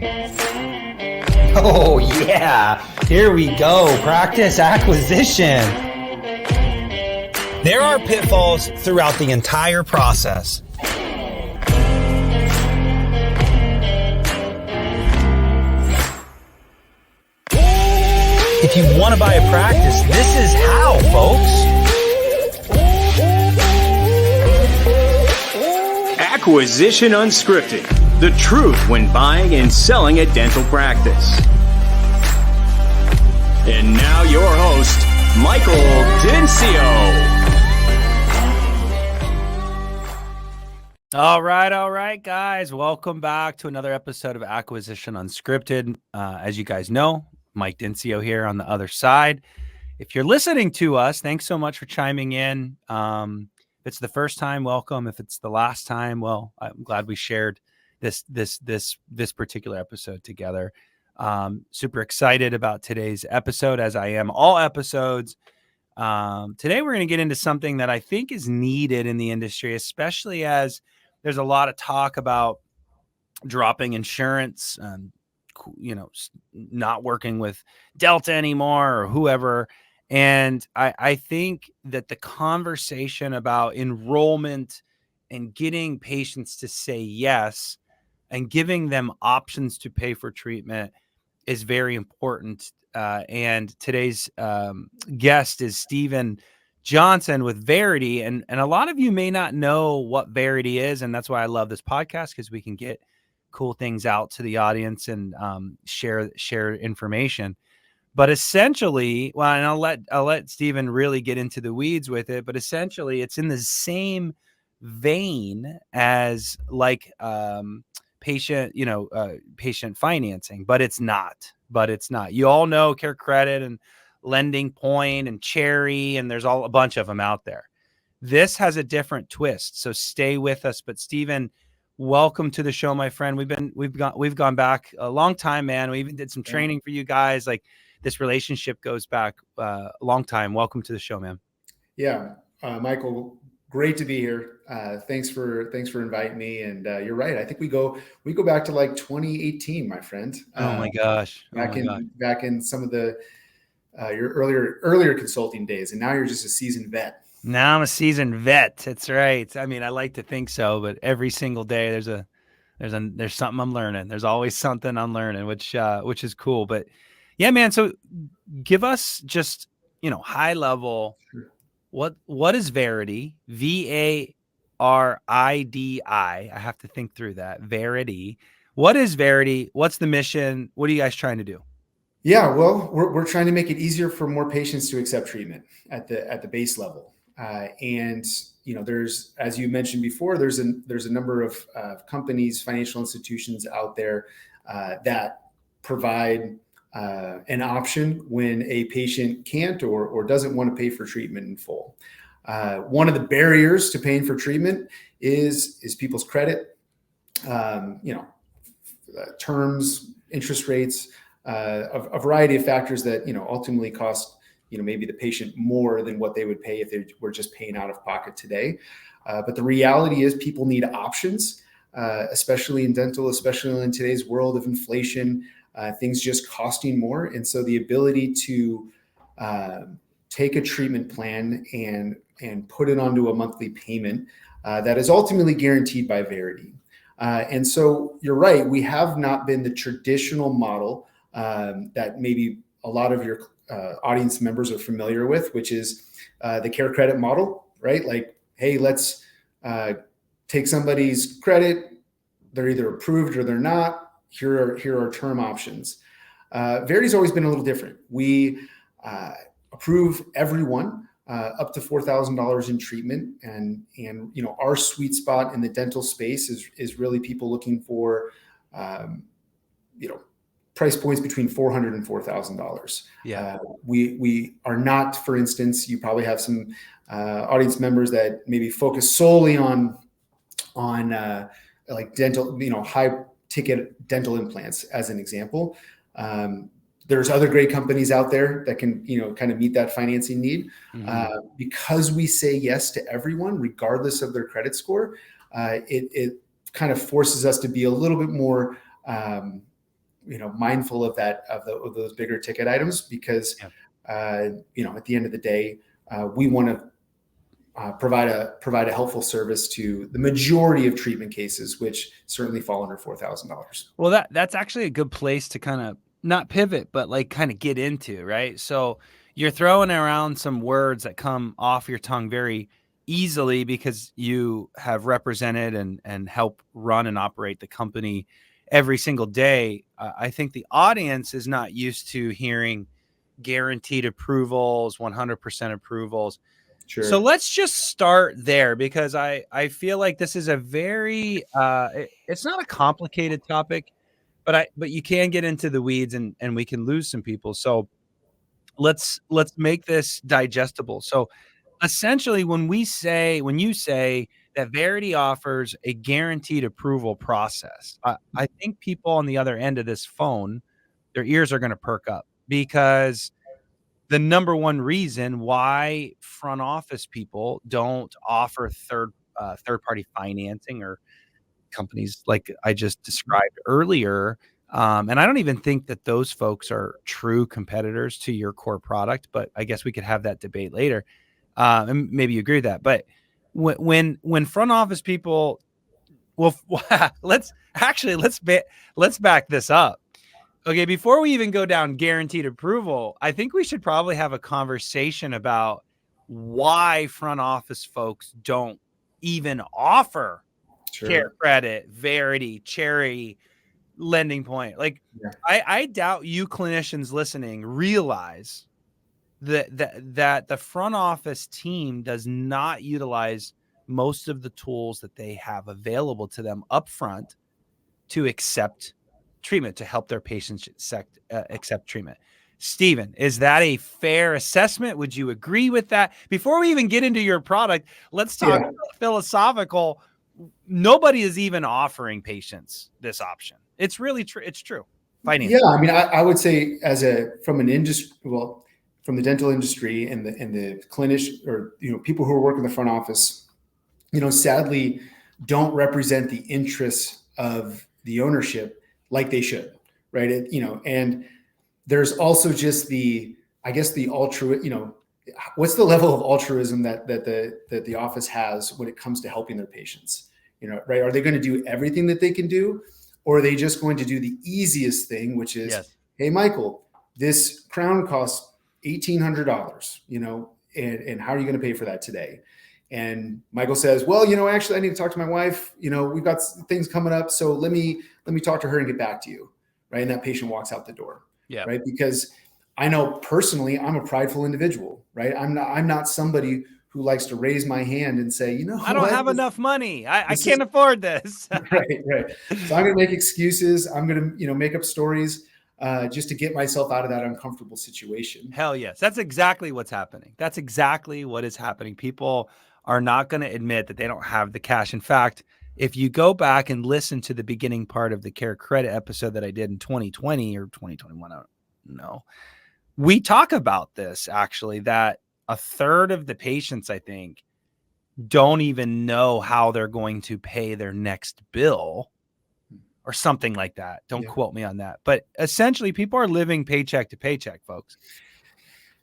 Oh yeah, here we go. Practice acquisition. There are pitfalls throughout the entire process. If you want to buy a practice, this is how, folks. Acquisition Unscripted. The truth when buying and selling a dental practice. And now your host, Michael Dencio. All right, guys. Welcome back to another episode of Acquisition Unscripted. As you guys know, Mike Dencio here on the other side. If you're listening to us, thanks so much for chiming in. If it's the first time, welcome. If it's the last time, well, I'm glad we shared this particular episode together. Super excited about today's episode, as I am all episodes. Today we're going to get into something that I think is needed in the industry, especially as there's a lot of talk about dropping insurance, not working with Delta anymore or whoever. And I think that the conversation about enrollment and getting patients to say yes and giving them options to pay for treatment is very important. And today's guest is Stephen Johnson with Varidi. And a lot of you may not know what Varidi is. And that's why I love this podcast, because we can get cool things out to the audience and share information. But essentially, well, and I'll let Stephen really get into the weeds with it. But essentially, it's in the same vein as like patient financing, but it's not. You all know Care Credit and Lending Point and Cherry, and there's a bunch of them out there. This has a different twist, so stay with us. But Stephen, welcome to the show, my friend. We've gone back a long time, man. We even did some training for you guys. Like, this relationship goes back a long time. Welcome to the show, man. Yeah, Michael, great to be here. Thanks for inviting me. And you're right. I think we go back to like 2018, my friend. Oh my gosh! Back in some of the your earlier consulting days, and now you're just a seasoned vet. Now I'm a seasoned vet. That's right. I mean, I like to think so, but every single day there's something I'm learning. There's always something I'm learning, which is cool. But yeah, man. So give us just, high level. Sure. What is Varidi? Varidi. I have to think through that. Varidi. What is Varidi? What's the mission? What are you guys trying to do? Yeah, well, we're trying to make it easier for more patients to accept treatment at the base level. And there's, as you mentioned before, there's a number of companies, financial institutions out there that provide an option when a patient can't or doesn't want to pay for treatment in full. One of the barriers to paying for treatment is people's credit, terms, interest rates, a variety of factors that ultimately cost maybe the patient more than what they would pay if they were just paying out of pocket today. But the reality is people need options, especially in dental, especially in today's world of inflation. Things just costing more. And so the ability to take a treatment plan and put it onto a monthly payment that is ultimately guaranteed by Varidi. And so you're right, we have not been the traditional model that maybe a lot of your audience members are familiar with, which is the Care Credit model, right? Like, hey, let's take somebody's credit. They're either approved or they're not. Here are term options. Varidi's always been a little different. We approve everyone up to $4,000 in treatment, and our sweet spot in the dental space is really people looking for price points between $400 and $4,000. Yeah. We are not, for instance, you probably have some audience members that maybe focus solely on like dental, high ticket dental implants as an example. There's other great companies out there that can, kind of meet that financing need. Because we say yes to everyone, regardless of their credit score, it kind of forces us to be a little bit more mindful of that, of those bigger ticket items, because, at the end of the day, we want to provide a helpful service to the majority of treatment cases, which certainly fall under $4,000. Well, that's actually a good place to kind of not pivot, but like kind of get into, right? So you're throwing around some words that come off your tongue very easily because you have represented and help run and operate the company every single day. I think the audience is not used to hearing guaranteed approvals, 100% approvals. Sure. So let's just start there, because I feel like this is a very it's not a complicated topic, but you can get into the weeds and we can lose some people. So let's make this digestible. So essentially, when you say that Varidi offers a guaranteed approval process, I think people on the other end of this phone, their ears are going to perk up, because the number one reason why front office people don't offer third party financing, or companies like I just described earlier, and I don't even think that those folks are true competitors to your core product, but I guess we could have that debate later, and maybe you agree with that. But when front office people, well, let's back this up. Okay, before we even go down guaranteed approval, I think we should probably have a conversation about why front office folks don't even offer Care Credit, Varidi, Cherry, Lending Point. Like, I doubt you clinicians listening realize that the front office team does not utilize most of the tools that they have available to them upfront to accept treatment, to help their patients accept treatment. Steven, is that a fair assessment? Would you agree with that? Before we even get into your product, let's talk philosophical. Nobody is even offering patients this option. It's really true. It's true. Finance. Yeah. I mean, I would say from the dental industry and the clinician, or, people who work in the front office, sadly don't represent the interests of the ownership like they should, right? And there's also just the what's the level of altruism that the office has when it comes to helping their patients, right? Are they going to do everything that they can do, or are they just going to do the easiest thing, which is, hey, Michael, this crown costs $1,800, and how are you going to pay for that today? And Michael says, well, actually, I need to talk to my wife. We've got things coming up, so let me talk to her and get back to you, right? And that patient walks out the door, right? Because I know personally, I'm a prideful individual, right? I'm not somebody who likes to raise my hand and say, I don't have enough money. I can't afford this. Right. So I'm going to make excuses. I'm going to, make up stories just to get myself out of that uncomfortable situation. Hell yes. That's exactly what's happening. That's exactly what is happening. People are not going to admit that they don't have the cash. In fact, if you go back and listen to the beginning part of the Care Credit episode that I did in 2020 or 2021, I don't know, we talk about this actually, that a third of the patients, I think, don't even know how they're going to pay their next bill or something like that. Don't quote me on that. But essentially, people are living paycheck to paycheck, folks.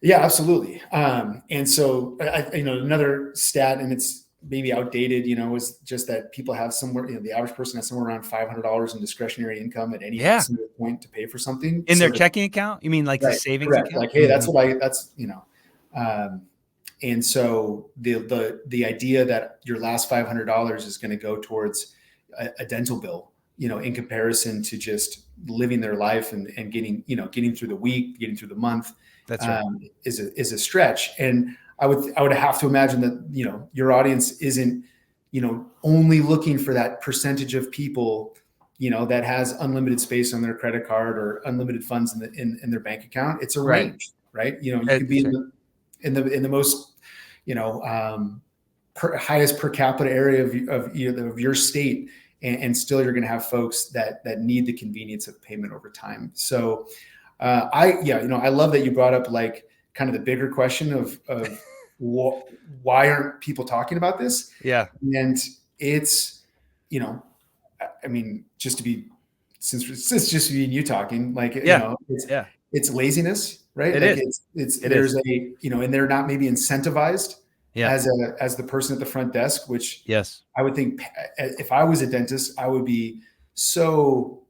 Yeah, absolutely. And so, another stat, and it's maybe outdated, is just that people have somewhere, the average person has somewhere around $500 in discretionary income at any single point to pay for something. In their checking account? You mean like the savings account? Like, hey, that's and so the idea that your last $500 is going to go towards a dental bill, in comparison to just living their life and getting through the week, getting through the month, that's right. is a stretch. And I would have to imagine that, your audience isn't, only looking for that percentage of people, that has unlimited space on their credit card or unlimited funds in their bank account. It's a range, right? You could be in the most, highest per capita area of your state. And still you're going to have folks that need the convenience of payment over time. So I love that you brought up like kind of the bigger question of why aren't people talking about this? Yeah. And it's, just to be since it's just me and you talking, like, Yeah. Yeah. it's laziness, right? It Like is. It there's is. and they're not maybe incentivized Yeah. as the person at the front desk, which Yes. I would think if I was a dentist, I would be so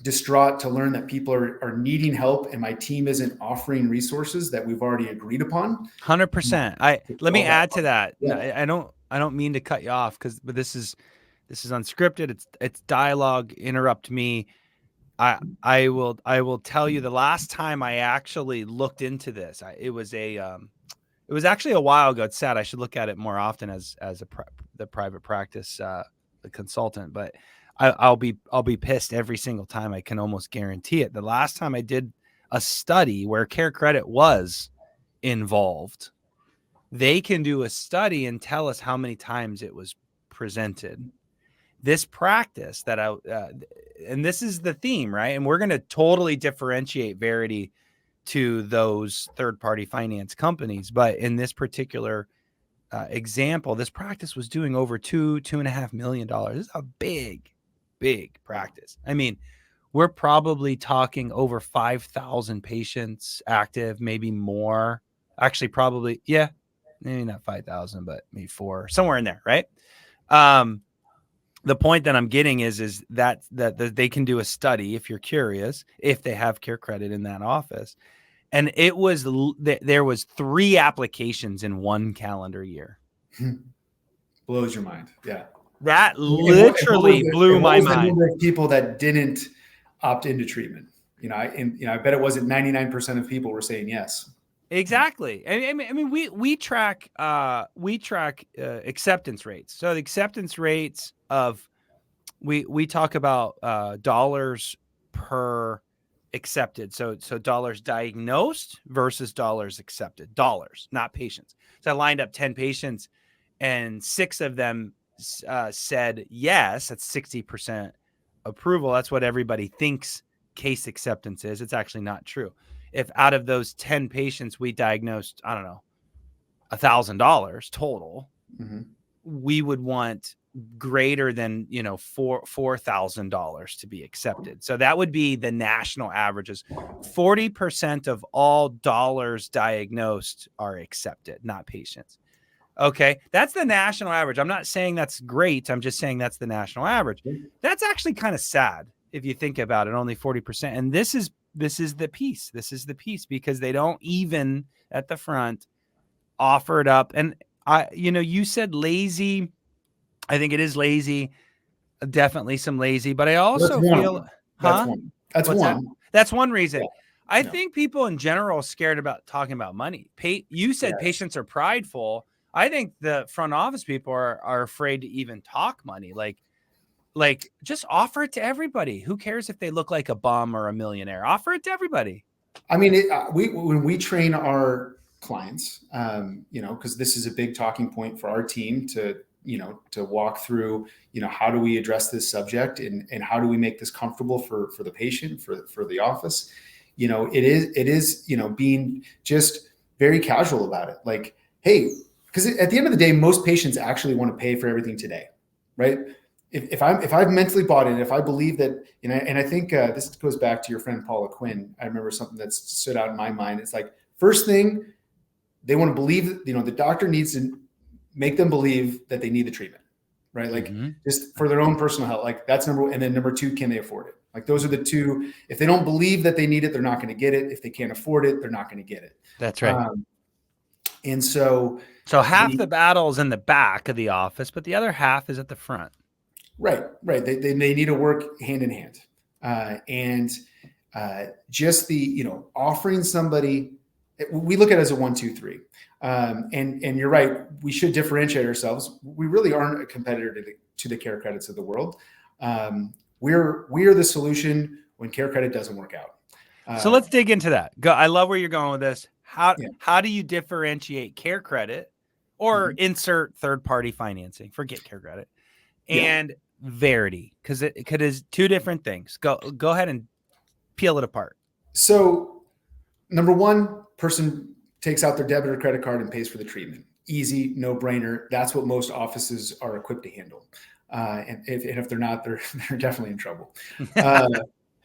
distraught to learn that people are needing help and my team isn't offering resources that we've already agreed upon. 100%. Let me add to that. No, Yeah. I don't mean to cut you off but this is unscripted. It's dialogue. Interrupt me. I will tell you the last time I actually looked into this, it was actually a while ago. It's sad. I should look at it more often as the private practice the consultant, but I'll be pissed every single time. I can almost guarantee it. The last time I did a study where Care Credit was involved, they can do a study and tell us how many times it was presented. This practice that and this is the theme, right? And we're going to totally differentiate Varidi to those third-party finance companies. But in this particular example, this practice was doing over $2.5 million. This is a big practice. I mean, we're probably talking over 5,000 patients active, maybe more. Actually, probably, yeah, maybe not 5,000, but maybe 4, somewhere in there, right? The point that I'm getting is that they can do a study, if you're curious, if they have Care Credit in that office. And there was 3 applications in 1 calendar year. Blows your mind. Yeah. That literally blew my mind. The number of people that didn't opt into treatment. I bet it wasn't 99% of people were saying yes. Exactly. I mean, we track acceptance rates. So the acceptance rates of we talk about dollars per accepted. So dollars diagnosed versus dollars accepted. Dollars, not patients. So I lined up 10 patients, and 6 of them said yes. That's 60% approval. That's what everybody thinks case acceptance is. It's actually not true. If out of those 10 patients we diagnosed, I don't know, $1,000 total, we would want greater than $4,000 to be accepted. So that would be the national averages. 40% of all dollars diagnosed are accepted, not patients. Okay, that's the national average. I'm not saying that's great. I'm just saying that's the national average. That's actually kind of sad if you think about it. Only 40%, and this is the piece. This is the piece because they don't even at the front offer it up. And you said lazy. I think it is lazy. Definitely some lazy, but I also feel that's one reason. Yeah. I think people in general are scared about talking about money. You said patients are prideful. I think the front office people are afraid to even talk money. Like just offer it to everybody. Who cares if they look like a bum or a millionaire? Offer it to everybody. I mean, when we train our clients, because this is a big talking point for our team to walk through, how do we address this subject and how do we make this comfortable for the patient, for the office? It is being just very casual about it. Like, hey, because at the end of the day, most patients actually want to pay for everything today, right? If I've mentally bought in, if I believe that, and I think this goes back to your friend Paula Quinn. I remember something that stood out in my mind. It's like, first thing, they want to believe, the doctor needs to make them believe that they need the treatment, right? Like just for their own personal health. Like that's number one. And then number 2, can they afford it? Like those are the 2. If they don't believe that they need it, they're not going to get it. If they can't afford it, they're not going to get it. That's right. And so half the battle is in the back of the office, but the other half is at the front. Right. They need to work hand in hand. And just the, offering somebody, we look at it as a 1, 2, 3. And you're right. We should differentiate ourselves. We really aren't a competitor to the Care Credits of the world. We're the solution when Care Credit doesn't work out. So let's dig into that. I love where you're going with this. How do you differentiate Care Credit or insert third-party financing? Forget Care Credit and Varidi, because it is 2 different things. Go ahead and peel it apart. So number 1, person takes out their debit or credit card and pays for the treatment. Easy, no brainer. That's what most offices are equipped to handle. And if they're not, they're definitely in trouble.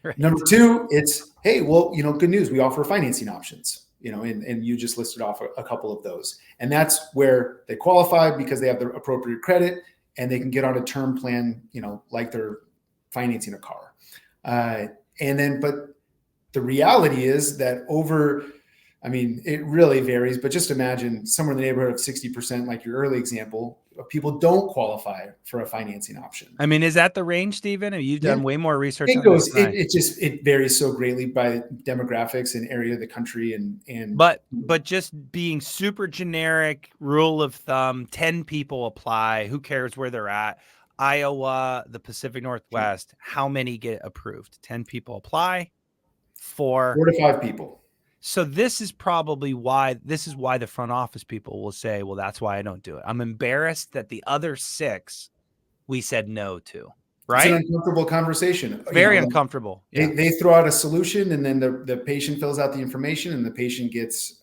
Right. Number two, it's, hey, well, good news. We offer financing options, and you just listed off a couple of those. And that's where they qualify because they have the appropriate credit and they can get on a term plan, like they're financing a car. But the reality is that it really varies, but just imagine somewhere in the neighborhood of 60%, like your early example, of people don't qualify for a financing option. I mean, is that the range, Stephen? Have you done way more research It on goes, this? it varies so greatly by demographics and area of the country. But just being super generic rule of thumb, 10 people apply. Who cares where they're at? Iowa, the Pacific Northwest, how many get approved? 10 people apply, 4 to 5 people. So this is probably why the front office people will say, well, that's why I don't do it. I'm embarrassed that the other 6 we said no to. Right? It's an uncomfortable conversation. Very uncomfortable. Yeah. They throw out a solution and then the patient fills out the information and the patient gets,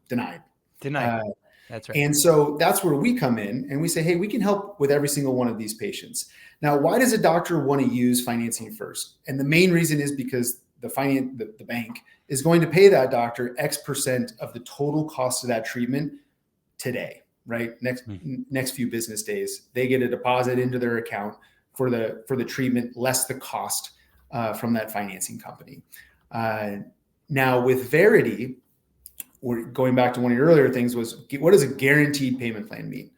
denied. That's right. And so that's where we come in and we say, hey, we can help with every single one of these patients. Now, why does a doctor want to use financing first? And the main reason is because the bank is going to pay that doctor X% of the total cost of that treatment today, right? Next few business days, they get a deposit into their account for the treatment, less the cost from that financing company. Now with Varidi, we're going back to one of your earlier things was, what does a guaranteed payment plan mean?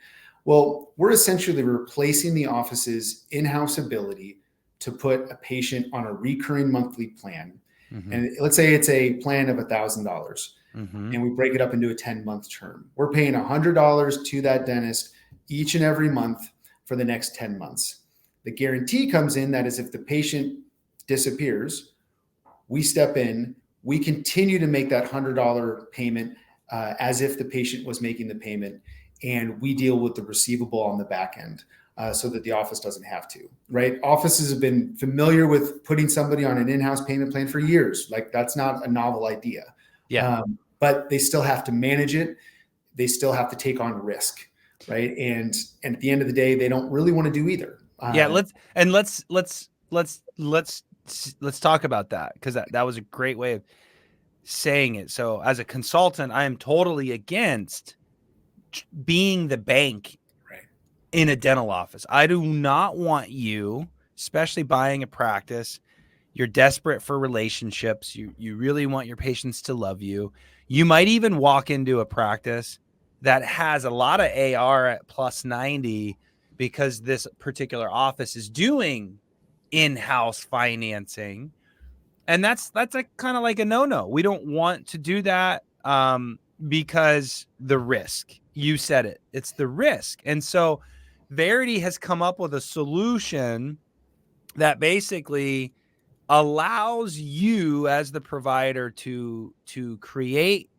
Well, we're essentially replacing the office's in-house ability to put a patient on a recurring monthly plan. And let's say it's a plan of $1,000 and we break it up into a 10-month term. We're paying $100 to that dentist each and every month for the next 10 months. The guarantee comes in that is if the patient disappears, we step in, we continue to make that $100 payment as if the patient was making the payment, and we deal with the receivable on the back end. So that the office doesn't have to, right? Offices have been familiar with putting somebody on an in-house payment plan for years. Like that's not a novel idea. Yeah. But they still have to manage it. They still have to take on risk, right? And at the end of the day, they don't really want to do either. Let's talk about that, because that was a great way of saying it. So as a consultant, I am totally against being the bank in a dental office. I do not want you, especially buying a practice, you're desperate for relationships. You really want your patients to love you. You might even walk into a practice that has a lot of AR at plus 90 because this particular office is doing in-house financing. And that's kind of like a no-no. We don't want to do that because the risk. You said it. It's the risk. And so Varidi has come up with a solution that basically allows you as the provider to create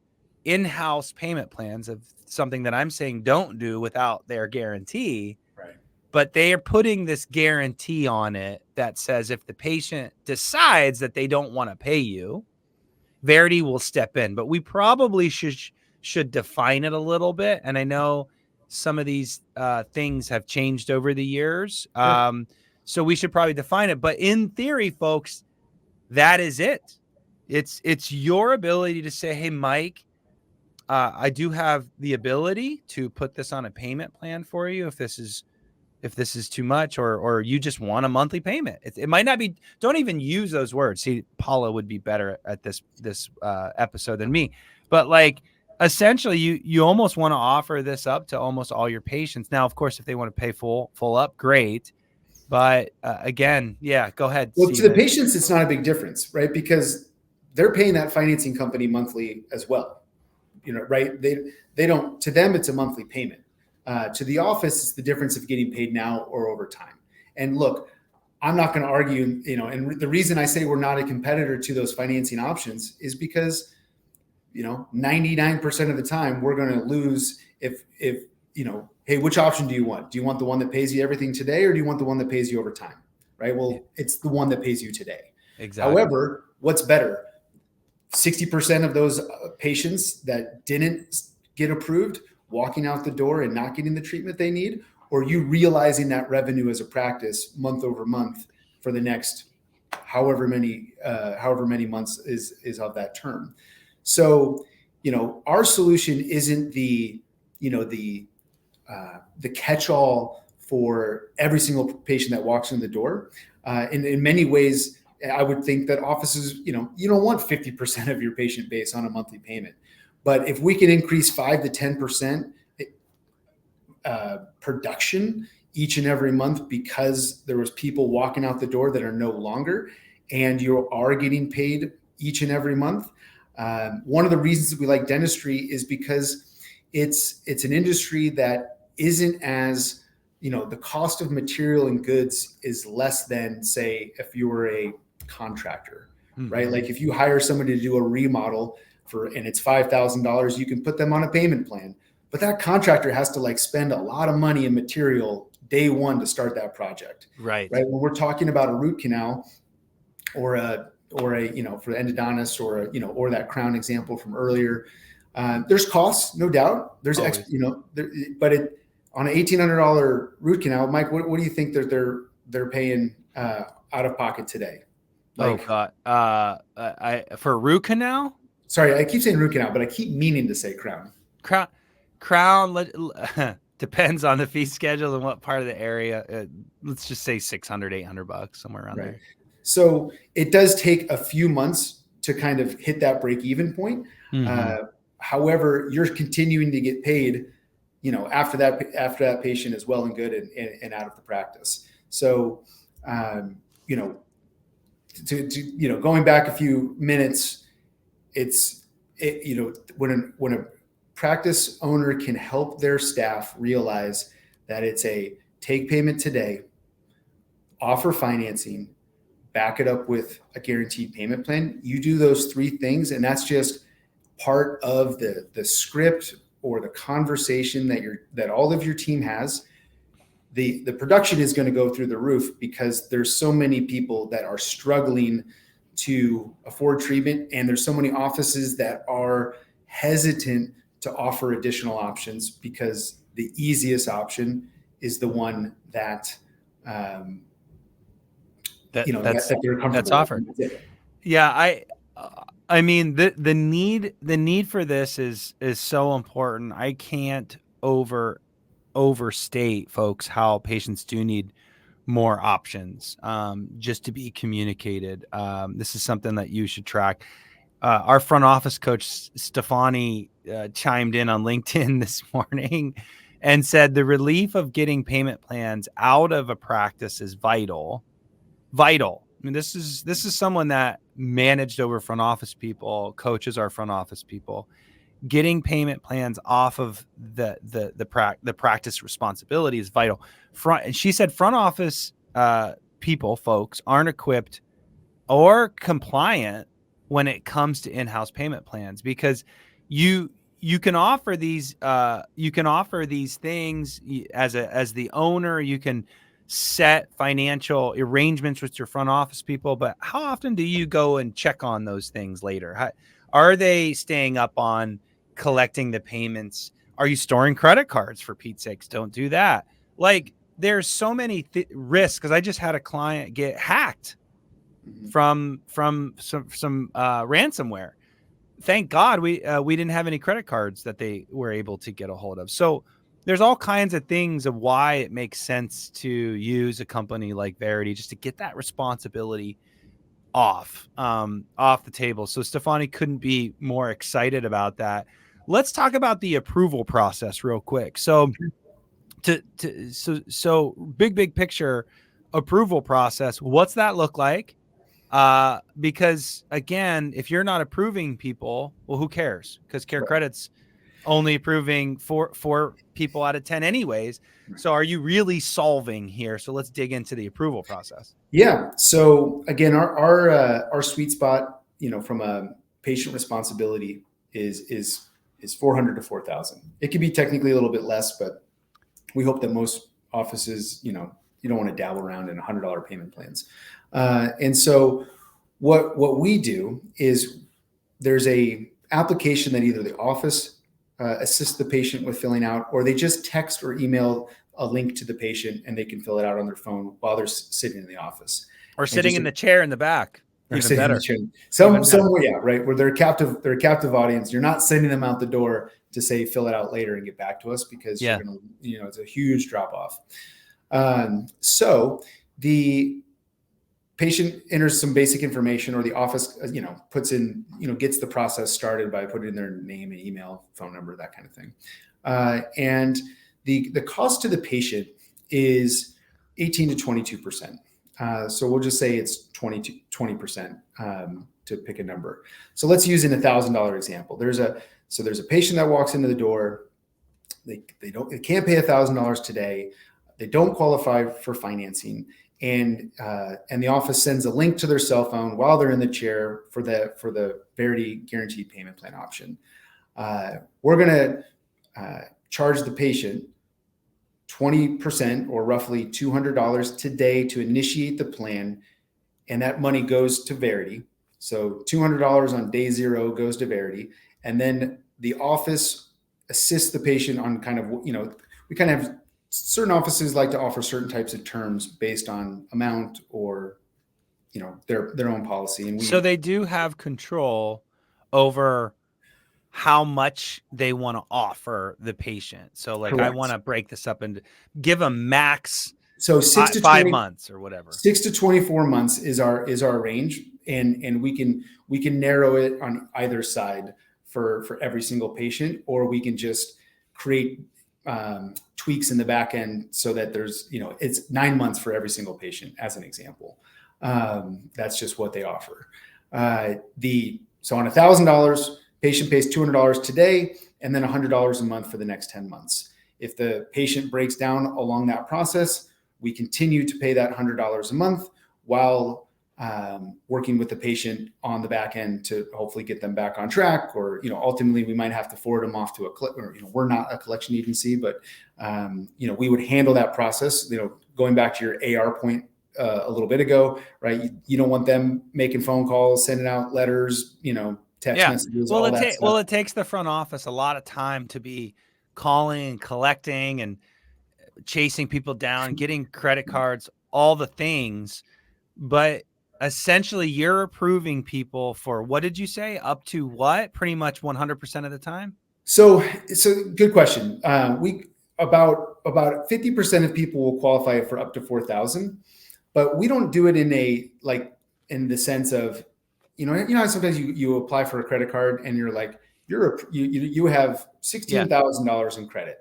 in-house payment plans of something that I'm saying don't do without their guarantee. Right. But they are putting this guarantee on it that says if the patient decides that they don't want to pay you, Varidi will step in. But we probably should define it a little bit. And I know some of these things have changed over the years. So we should probably define it. But in theory, folks, that is it. It's your ability to say, hey, Mike, I do have the ability to put this on a payment plan for you if this is too much, or you just want a monthly payment. It might not be. Don't even use those words. See, Paula would be better at this episode than me. But like, essentially, you almost want to offer this up to almost all your patients. Now, of course, if they want to pay full up, great. But again, yeah, go ahead. Well, to the patients, it's not a big difference, right? Because they're paying that financing company monthly as well. Right? They don't. To them, it's a monthly payment. To the office, it's the difference of getting paid now or over time. And look, I'm not going to argue. And the reason I say we're not a competitor to those financing options is because 99% of the time we're going to lose if hey, which option do you want? Do you want the one that pays you everything today, or do you want the one that pays you over time? Right? Well, it's the one that pays you today. Exactly. However, what's better? 60% of those patients that didn't get approved walking out the door and not getting the treatment they need, or you realizing that revenue as a practice month over month for the next however many months is of that term. So, our solution isn't the catch-all for every single patient that walks in the door. In many ways, I would think that offices, you don't want 50% of your patient base on a monthly payment. But if we can increase 5 to 10% production each and every month because there was people walking out the door that are no longer, and you are getting paid each and every month. One of the reasons that we like dentistry is because it's an industry that isn't as, the cost of material and goods is less than, say, if you were a contractor, right? Like if you hire somebody to do a remodel and it's $5,000, you can put them on a payment plan. But that contractor has to spend a lot of money in material day one to start that project. Right. When we're talking about a root canal or a for endodontist or that crown example from earlier, there's costs, no doubt. There's on an $1,800 root canal, Mike, what do you think that they're paying out of pocket today? Oh God. For a root canal? Sorry, I keep saying root canal, but I keep meaning to say crown. Crown depends on the fee schedule and what part of the area. Let's just say $600, $800, somewhere around there. So it does take a few months to kind of hit that break-even point. However, you're continuing to get paid, after that patient is well and good and out of the practice. So, going back a few minutes, when a practice owner can help their staff realize that it's a take payment today, offer financing, back it up with a guaranteed payment plan. You do those 3 things, and that's just part of the script or the conversation that all of your team has. The production is going to go through the roof because there's so many people that are struggling to afford treatment, and there's so many offices that are hesitant to offer additional options because the easiest option is the one that they're comfortable that's offered. with. Yeah, I mean the need for this is so important. I can't overstate, folks, how patients do need more options just to be communicated. This is something that you should track. Our front office coach, Stefani, chimed in on LinkedIn this morning and said the relief of getting payment plans out of a practice is vital. I mean, this is someone that managed over front office people, coaches our front office people. Getting payment plans off of the practice responsibility is vital. And she said front office folks aren't equipped or compliant when it comes to in-house payment plans, because you can offer these things as the owner. You can set financial arrangements with your front office people, but how often do you go and check on those things later? Are they staying up on collecting the payments? Are you storing credit cards, for Pete's sakes? Don't do that. There's so many risks, because I just had a client get hacked from some ransomware. Thank God we didn't have any credit cards that they were able to get a hold of. So there's all kinds of things of why it makes sense to use a company like Varidi just to get that responsibility off the table. So Stefani couldn't be more excited about that. Let's talk about the approval process real quick. So so big picture approval process, what's that look like? Because again, if you're not approving people, well, who cares? Because Care Credit's only approving four people out of 10 anyways. So are you really solving here? So let's dig into the approval process. Yeah. So again, our sweet spot, from a patient responsibility is 400 to 4,000. It could be technically a little bit less, but we hope that most offices, you don't want to dabble around in $100 payment plans. And so what we do is there's a application that either the office assists the patient with filling out, or they just text or email a link to the patient and they can fill it out on their phone while they're sitting in the office. Or sitting in the chair in the back. Even better. Some yeah, right. Where they're a captive audience. You're not sending them out the door to say, fill it out later and get back to us, because you're going to, it's a huge drop off. So the patient enters some basic information, or the office, puts in, gets the process started by putting in their name and email, phone number, that kind of thing. And the cost to the patient is 18 to 22%. So we'll just say it's 20% to pick a number. So let's use an $1,000 example. There's a patient that walks into the door. They can't pay $1,000 today. They don't qualify for financing, and the office sends a link to their cell phone while they're in the chair for the Varidi guaranteed payment plan option. We're going to charge the patient 20%, or roughly $200 today, to initiate the plan, and that money goes to Varidi. So $200 on day 0 goes to Varidi, and then the office assists the patient on kind of, we kind of have certain offices like to offer certain types of terms based on amount or, their own policy. And so they do have control over how much they want to offer the patient. So like, correct. I want to break this up and give a max. So 6 to 5 months or whatever. 6 to 24 months is our range. And we can narrow it on either side for every single patient, or we can just create tweaks in the back end so that there's, it's 9 months for every single patient, as an example. That's just what they offer. So on $1,000, patient pays $200 today, and then $100 a month for the next 10 months. If the patient breaks down along that process, we continue to pay that $100 a month while working with the patient on the back end to hopefully get them back on track, or, ultimately we might have to forward them off to we're not a collection agency, but, we would handle that process, going back to your AR point a little bit ago, right? You don't want them making phone calls, sending out letters, text messages. Well, it takes the front office a lot of time to be calling and collecting and chasing people down, getting credit cards, all the things. But essentially, you're approving people for, what did you say? Up to what? Pretty much 100% of the time? So good question. We about 50% of people will qualify for up to 4,000, but we don't do it in the sense of, sometimes you apply for a credit card and you're like, you have $16,000 in credit,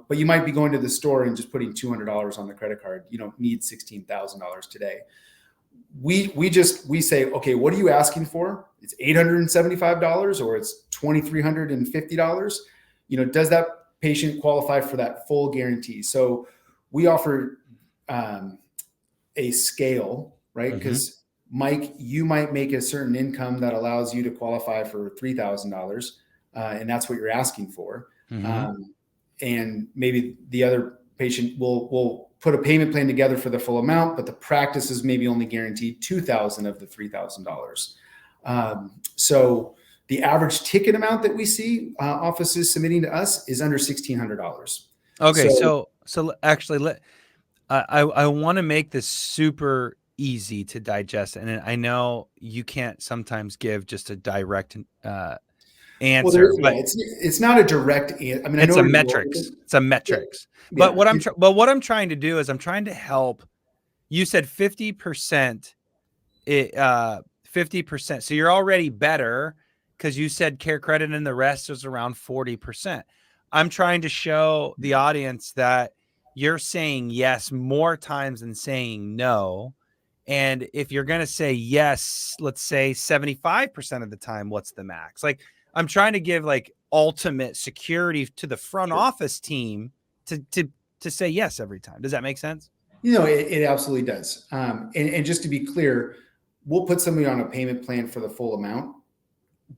but you might be going to the store and just putting $200 on the credit card. You don't need $16,000 today. We say, okay, what are you asking for? It's $875 or it's $2,350. Does that patient qualify for that full guarantee? So we offer a scale, right? Because Mike, you might make a certain income that allows you to qualify for $3,000, and that's what you're asking for. And maybe the other patient will put a payment plan together for the full amount, but the practice is maybe only guaranteed $2,000 of the $3,000. So the average ticket amount that we see offices submitting to us is under $1,600. Okay, so actually, I want to make this super easy to digest, and I know you can't sometimes give just a direct answer. Well, but it's not a direct answer. I mean, it's a metrics. It's a metrics. Yeah. But what I'm trying to do is I'm trying to help. You said 50%. 50%. So you're already better, because you said care credit and the rest is around 40%. I'm trying to show the audience that you're saying yes more times than saying no. And if you're going to say yes, let's say 75% of the time, what's the max? Like, I'm trying to give ultimate security to the front office team to say yes every time. Does that make sense? It absolutely does. And just to be clear, we'll put somebody on a payment plan for the full amount,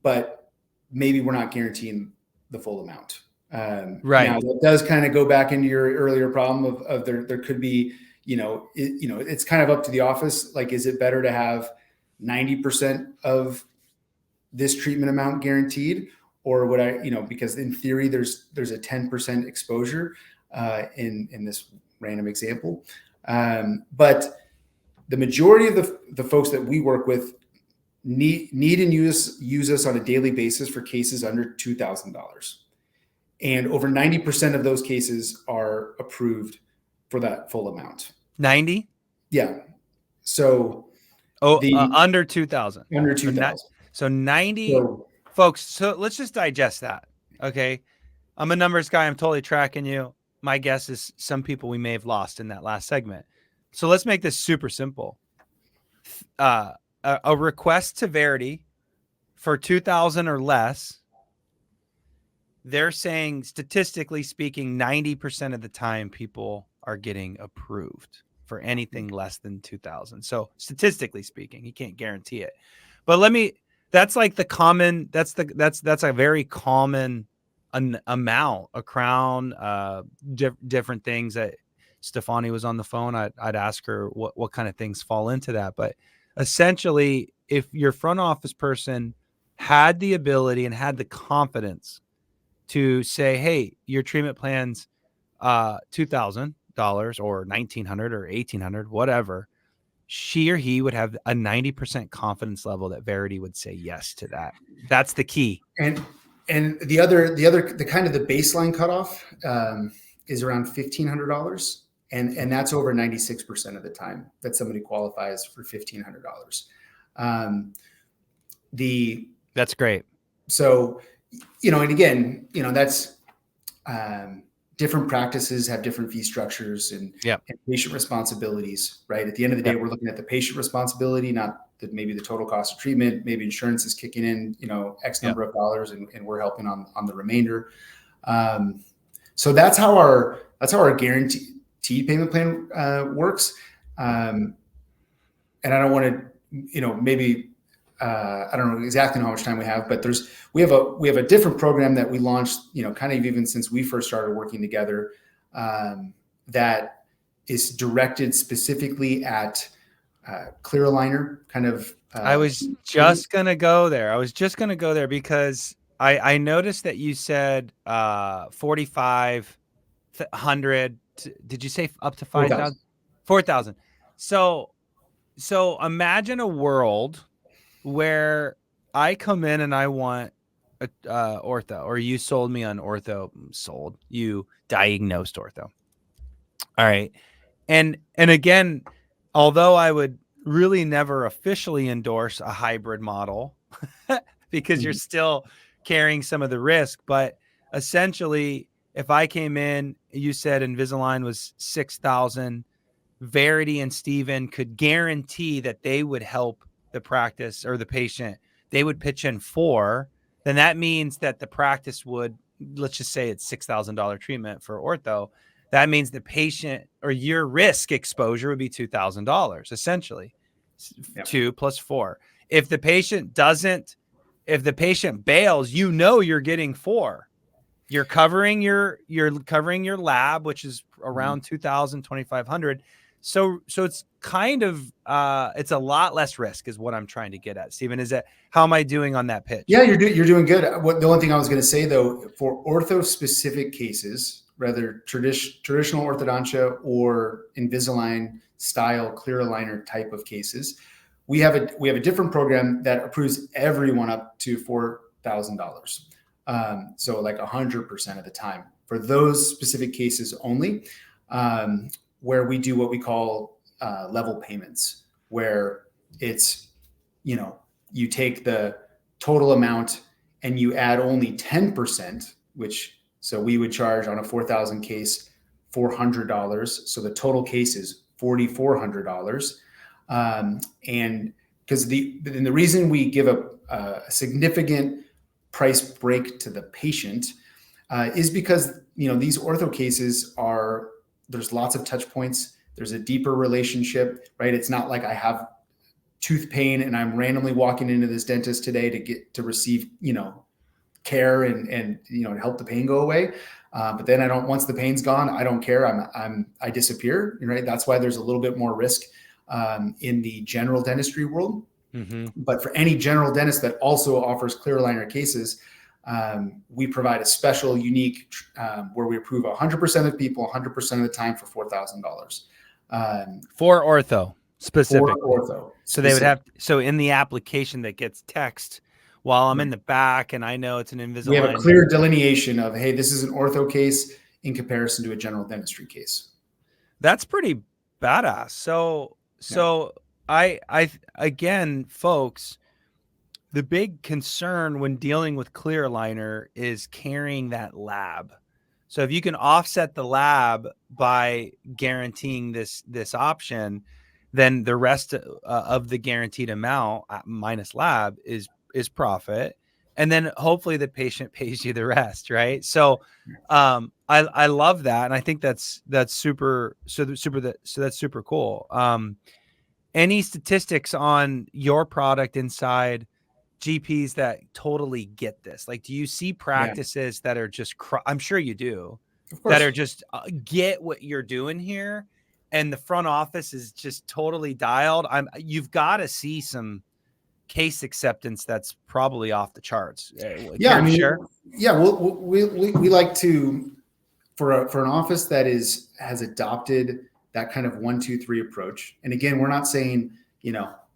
but maybe we're not guaranteeing the full amount. Right. Now, that does kind of go back into your earlier problem of there could be, it's kind of up to the office. Like, is it better to have 90% of this treatment amount guaranteed, or would I, because in theory there's a 10% exposure. in this random example. But the majority of the folks that we work with need and use us on a daily basis for cases under $2,000. And over 90% of those cases are approved for that full amount. 90? Yeah. So under 2,000. Under 2,000. So 90 folks. So let's just digest that. Okay. I'm a numbers guy. I'm totally tracking you. My guess is some people we may have lost in that last segment. So let's make this super simple. A request to Varidi for 2,000 or less. They're saying, statistically speaking, 90% of the time people are getting approved for anything less than 2,000. So statistically speaking, you can't guarantee it. But that's like the common, that's a very common amount, a crown, different things that Stefani was on the phone. I'd ask her what kind of things fall into that. But essentially, if your front office person had the ability and had the confidence to say, hey, your treatment plan's $2,000 or $1,900 or $1,800, whatever, she or he would have a 90% confidence level that Varidi would say yes to that. That's the key. And the kind of the baseline cutoff is around $1,500, and that's over 96% of the time that somebody qualifies for $1,500. That's great. So, and again, that's different practices have different fee structures and patient responsibilities, right? At the end of the day, we're looking at the patient responsibility, not maybe the total cost of treatment. Maybe insurance is kicking in, X number of dollars, and we're helping on the remainder. So that's how our guaranteed payment plan works. And I don't want to, maybe. I don't know exactly how much time we have, but we have a different program that we launched, kind of even since we first started working together, that is directed specifically at clear aligner kind of. I was just gonna go there because I noticed that you said 4,500. Did you say up to 5,000? 4,000. So imagine a world where I come in and I want ortho, or you sold me on ortho. You diagnosed ortho. All right. And again, although I would really never officially endorse a hybrid model because you're still carrying some of the risk, but essentially if I came in, you said Invisalign was 6,000, Varidi and Steven could guarantee that they would help the practice or the patient, they would pitch in 4, then that means that the practice would, let's just say it's $6,000 treatment for ortho. That means the patient or your risk exposure would be $2,000 essentially. 2 plus 4. If the patient bails, you're getting 4. You're covering your lab, which is around 2,000, 2,500. So it's kind of it's a lot less risk is what I'm trying to get at. Steven, how am I doing on that pitch? Yeah, you're doing good. The only thing I was going to say though, for ortho specific cases, whether traditional orthodontia or Invisalign style clear aligner type of cases, we have a different program that approves everyone up to $4,000. So like 100% of the time for those specific cases only. Where we do what we call level payments, where it's, you take the total amount and you add only 10%, so we would charge on a 4,000 case, $400. So the total case is $4,400. And because the reason we give a significant price break to the patient is because, these ortho cases there's lots of touch points. There's a deeper relationship, right? It's not like I have tooth pain and I'm randomly walking into this dentist today to receive, care and help the pain go away. But then once the pain's gone, I don't care. I disappear, right? That's why there's a little bit more risk in the general dentistry world. Mm-hmm. But for any general dentist that also offers clear aligner cases, we provide a special, unique, where we approve 100% of people 100% of the time for $4,000. For ortho specifically. For ortho. So they would have, so in the application that gets text while I'm in the back and I know it's an Invisalign. We have a clear delineation of, hey, this is an ortho case in comparison to a general dentistry case. That's pretty badass. So I again, folks, the big concern when dealing with clear aligner is carrying that lab. So if you can offset the lab by guaranteeing this option, then the rest of the guaranteed amount minus lab is profit. And then hopefully the patient pays you the rest, right? So I love that. And I think that's super cool. Any statistics on your product inside GPs that totally get this? Like, do you see practices that are just, I'm sure you do, that are just get what you're doing here, and the front office is just totally dialed? You've got to see some case acceptance that's probably off the charts. Yeah, I mean, sure. Yeah, we like to, for an office that has adopted that kind of 1, 2, 3 approach. And again, we're not saying,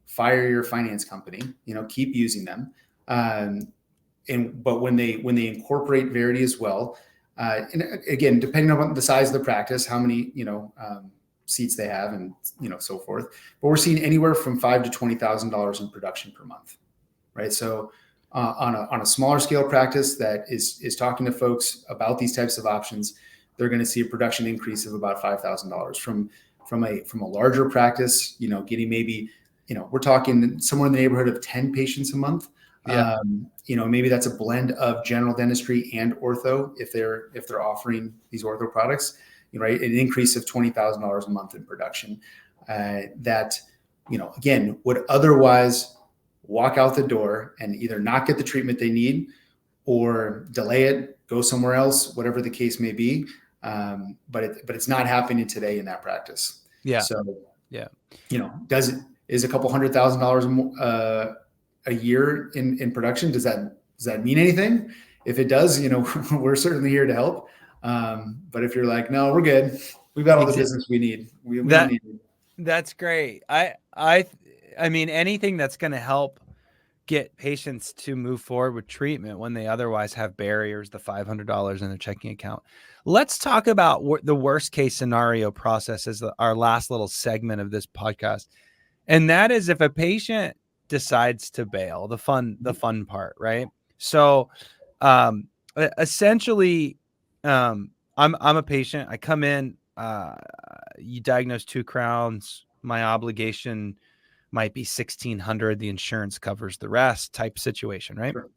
fire your finance company, keep using them. But when they incorporate Varidi as well, and again, depending on the size of the practice, how many, seats they have, and, so forth, but we're seeing anywhere from $5,000 to $20,000 in production per month. Right. So on a smaller scale practice that is talking to folks about these types of options, they're going to see a production increase of about $5,000 from a larger practice, getting maybe, we're talking somewhere in the neighborhood of 10 patients a month. Yeah. Maybe that's a blend of general dentistry and ortho if they're offering these ortho products, right? An increase of $20,000 a month in production that, again, would otherwise walk out the door and either not get the treatment they need or delay it, go somewhere else, whatever the case may be. But it's not happening today in that practice. Yeah. So, yeah, is a couple $100,000 a year in production? Does that mean anything? If it does, we're certainly here to help. But if you're like, no, we're good, we've got all the business we need. We don't need it. That's great. I mean, anything that's going to help get patients to move forward with treatment when they otherwise have barriers, the $500 in their checking account. Let's talk about the worst case scenario process as our last little segment of this podcast. And that is if a patient decides to bail, the fun part, right? So essentially, I'm a patient. I come in, you diagnose 2 crowns. My obligation might be $1,600. The insurance covers the rest type situation, right? Sure.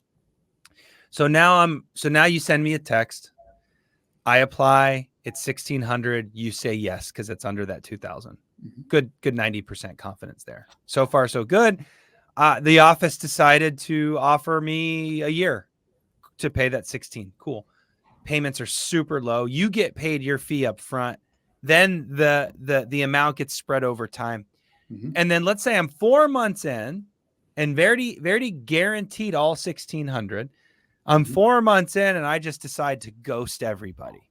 So now you send me a text. I apply. It's $1,600. You say yes because it's under that $2,000. Good 90% confidence there. So far, so good. The office decided to offer me a year to pay that $1,600. Cool. Payments are super low. You get paid your fee up front. Then the amount gets spread over time. And then let's say I'm 4 months in and Varidi guaranteed all $1,600. I'm 4 months in and I just decide to ghost everybody.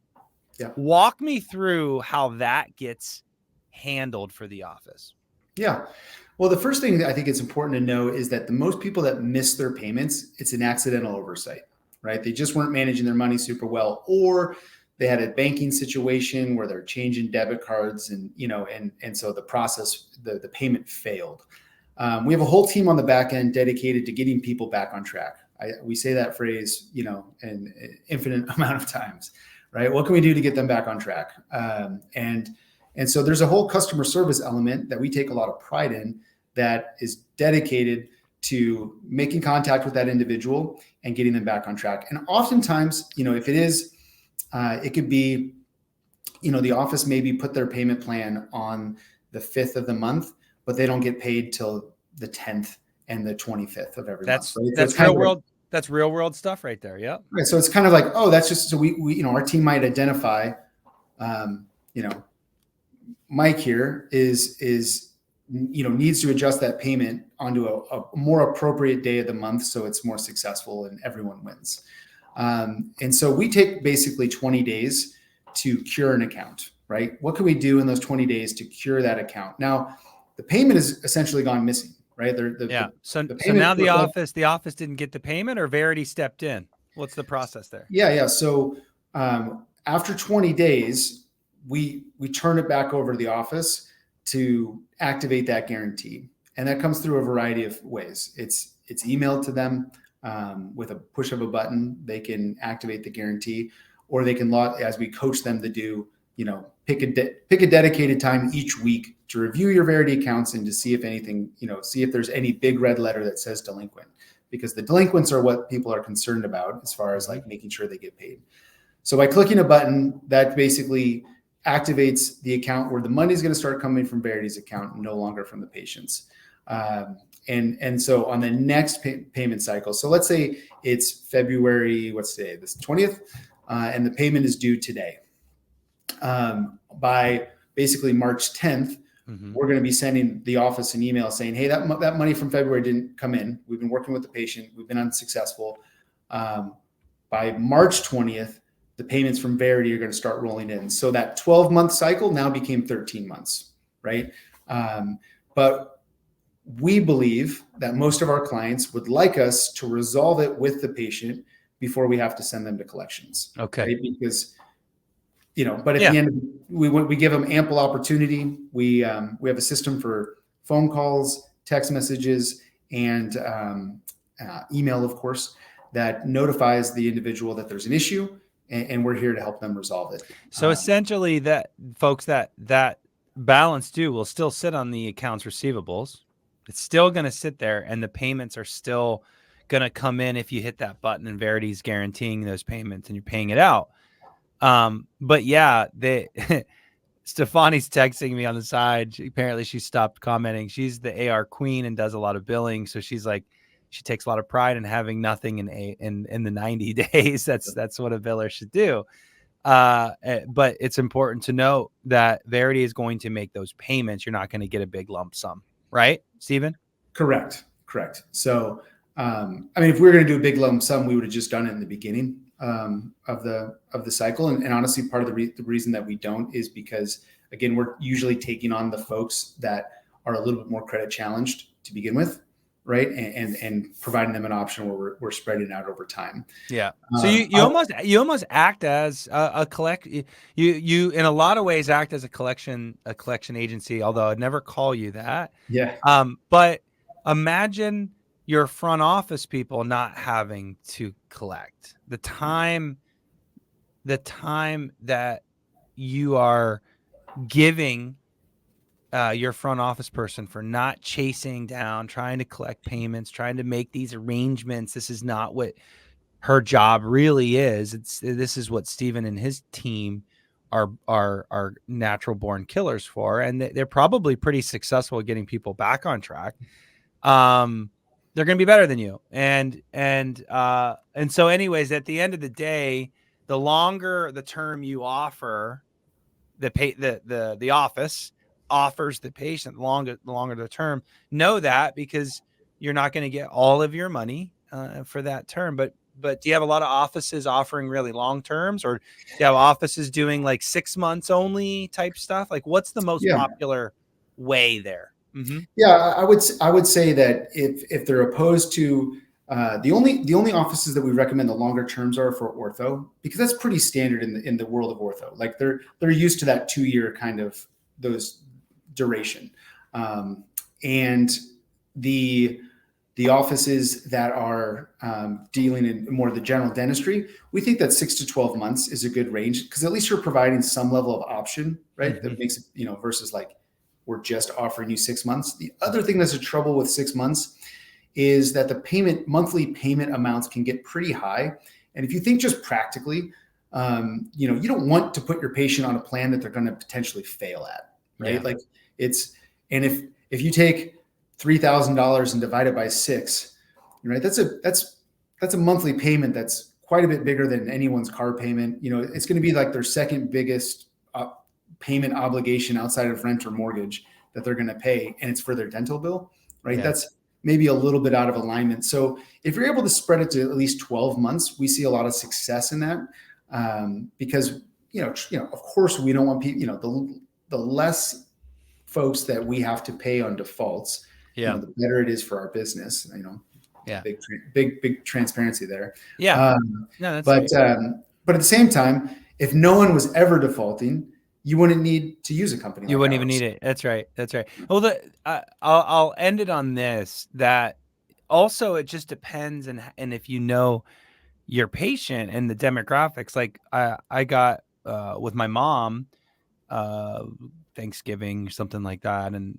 Yeah. Walk me through how that gets handled for the office. Yeah. Well, the first thing that I think it's important to know is that the most people that miss their payments, it's an accidental oversight, right? They just weren't managing their money super well, or they had a banking situation where they're changing debit cards and so the process, the payment failed. We have a whole team on the back end dedicated to getting people back on track. We say that phrase, an infinite amount of times, right? What can we do to get them back on track? And so there's a whole customer service element that we take a lot of pride in that is dedicated to making contact with that individual and getting them back on track. And oftentimes, if it is, it could be, the office maybe put their payment plan on the 5th of the month, but they don't get paid till the 10th and the 25th of every month. Right? That's real world. That's real world stuff right there. Yeah. Right. So it's kind of like, oh, that's just, so we our team might identify, Mike here needs to adjust that payment onto a more appropriate day of the month so it's more successful and everyone wins. And so we take basically 20 days to cure an account, right? What can we do in those 20 days to cure that account? Now, the payment is essentially gone missing, right? So payment, now the office didn't get the payment, or Varidi stepped in. What's the process there? Yeah. So after 20 days, we turn it back over to the office to activate that guarantee. And that comes through a variety of ways. It's emailed to them with a push of a button. They can activate the guarantee, or they can log, as we coach them to do, pick a dedicated time each week to review your Varidi accounts and to see if anything, see if there's any big red letter that says delinquent, because the delinquents are what people are concerned about as far as like making sure they get paid. So by clicking a button, that basically activates the account where the money is going to start coming from Varidi's account and no longer from the patient's. And so on the next payment cycle, so let's say it's February, what's today, this 20th, and the payment is due today. By basically March 10th, we're going to be sending the office an email saying, hey, that money from February didn't come in. We've been working with the patient. We've been unsuccessful. By March 20th, the payments from Varidi are going to start rolling in. So that 12-month cycle now became 13 months, right? But we believe that most of our clients would like us to resolve it with the patient before we have to send them to collections. Okay. Right? Because, but at the end, we give them ample opportunity. We have a system for phone calls, text messages, and email, of course, that notifies the individual that there's an issue, and we're here to help them resolve it. So essentially, that balance due will still sit on the accounts receivables. It's still going to sit there, and the payments are still going to come in if you hit that button, and Varidi's guaranteeing those payments and you're paying it out. But yeah, Stefani's texting me on the side. Apparently she stopped commenting. She's the AR queen and does a lot of billing. So she's like, she takes a lot of pride in having nothing in the 90 days. That's what a biller should do. But it's important to note that Varidi is going to make those payments. You're not going to get a big lump sum, right, Stephen? Correct. So, if we were going to do a big lump sum, we would have just done it in the beginning of the cycle. And honestly, part of the reason that we don't is because, again, we're usually taking on the folks that are a little bit more credit challenged to begin with, right? And providing them an option where we're spreading it out over time. Yeah. So you almost act as a collect. You in a lot of ways act as a collection agency, although I'd never call you that. Yeah. But imagine your front office people not having to collect the time that you are giving your front office person for not chasing down, trying to collect payments, trying to make these arrangements. This is not what her job really is. This is what Stephen and his team are natural born killers for. And they're probably pretty successful at getting people back on track. They're going to be better than you. And so anyways, at the end of the day, the longer the term you offer, the office offers the patient, the longer the term, know that, because you're not going to get all of your money for that term. But do you have a lot of offices offering really long terms, or do you have offices doing like 6 months only type stuff? Like, what's the most popular way there? Mm-hmm. Yeah, I would say that if they're opposed to the only offices that we recommend the longer terms are for ortho, because that's pretty standard in the world of ortho. Like they're used to that 2-year kind of those duration, and the offices that are dealing in more of the general dentistry, we think that 6 to 12 months is a good range, because at least you're providing some level of option, right? Mm-hmm. That makes it, versus like we're just offering you 6 months. The other thing that's a trouble with 6 months is that the monthly payment amounts can get pretty high. And if you think just practically, you don't want to put your patient on a plan that they're going to potentially fail at, right? Yeah. Like and if you take $3,000 and divide it by 6, right? That's a monthly payment that's quite a bit bigger than anyone's car payment. It's going to be like their second biggest payment obligation outside of rent or mortgage that they're going to pay, and it's for their dental bill, right? Yeah. maybe a little bit out of alignment. So if you're able to spread it to at least 12 months, we see a lot of success in that, because, of course we don't want people, the less folks that we have to pay on defaults, the better it is for our business, big transparency there. Yeah. But at the same time, if no one was ever defaulting, you wouldn't need to use a company. You wouldn't even need it. That's right. Well, I'll end it on this, that also it just depends. And if you know your patient and the demographics, like I got with my mom, Thanksgiving, something like that. And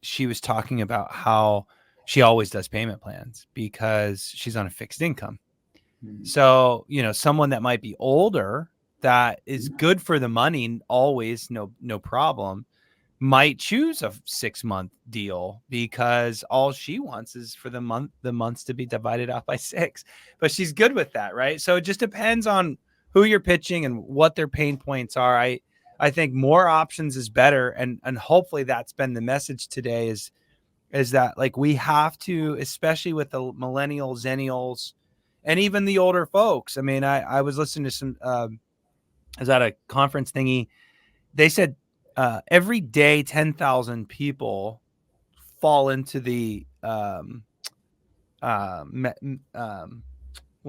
she was talking about how she always does payment plans because she's on a fixed income. Mm-hmm. So, someone that might be older, that is good for the money, always, no problem, might choose a 6-month deal because all she wants is for the months to be divided out by 6. But she's good with that, right? So it just depends on who you're pitching and what their pain points are. I think more options is better, and hopefully that's been the message today, is that, like, we have to, especially with the millennials, zennials, and even the older folks. I mean, I was listening to some. I was at a conference thingy. They said every day 10,000 people fall into the what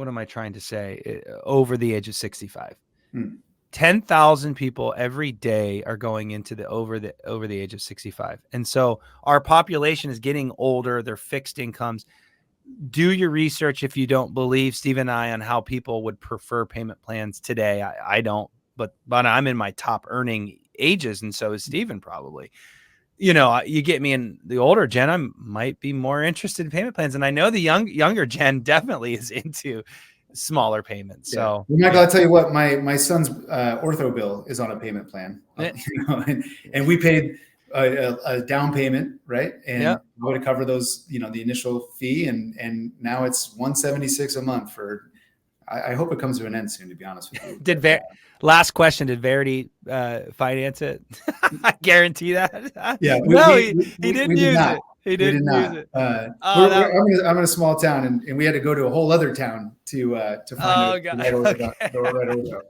am I trying to say? Over the age of 65. 10,000 people every day are going into the over the age of 65. And so our population is getting older. They're fixed incomes. Do your research if you don't believe Steve and I on how people would prefer payment plans today. I don't, but I'm in my top earning ages, and so is Steven probably. You get me in the older gen, I might be more interested in payment plans, and I know the younger gen definitely is into smaller payments. So, Michael, I'll tell you what, my son's ortho bill is on a payment plan, and we paid a down payment, right? And to cover those, the initial fee, and now it's $176 a month for. I hope it comes to an end soon, to be honest with you. Last question: did Varidi finance it? I guarantee that. Yeah, he didn't use it. He didn't use it. I'm in a small town, and we had to go to a whole other town to find the right ortho.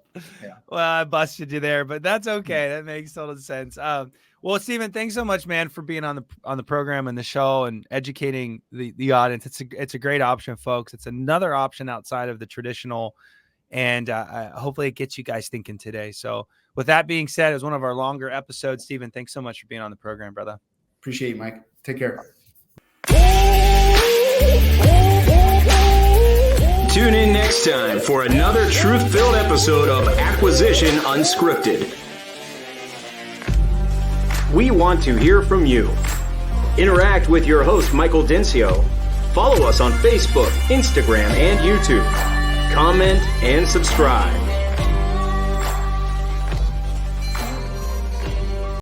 Yeah. Well, I busted you there, but that's okay. That makes total sense. Well, Steven, thanks so much, man, for being on the program and the show and educating the audience. It's a great option, folks. It's another option outside of the traditional, and hopefully it gets you guys thinking today. So with that being said, it was one of our longer episodes. Steven, thanks so much for being on the program, brother. Appreciate you, Mike. Take care. Tune in next time for another truth-filled episode of Acquisition Unscripted. We want to hear from you. Interact with your host, Michael Dencio. Follow us on Facebook, Instagram, and YouTube. Comment and subscribe.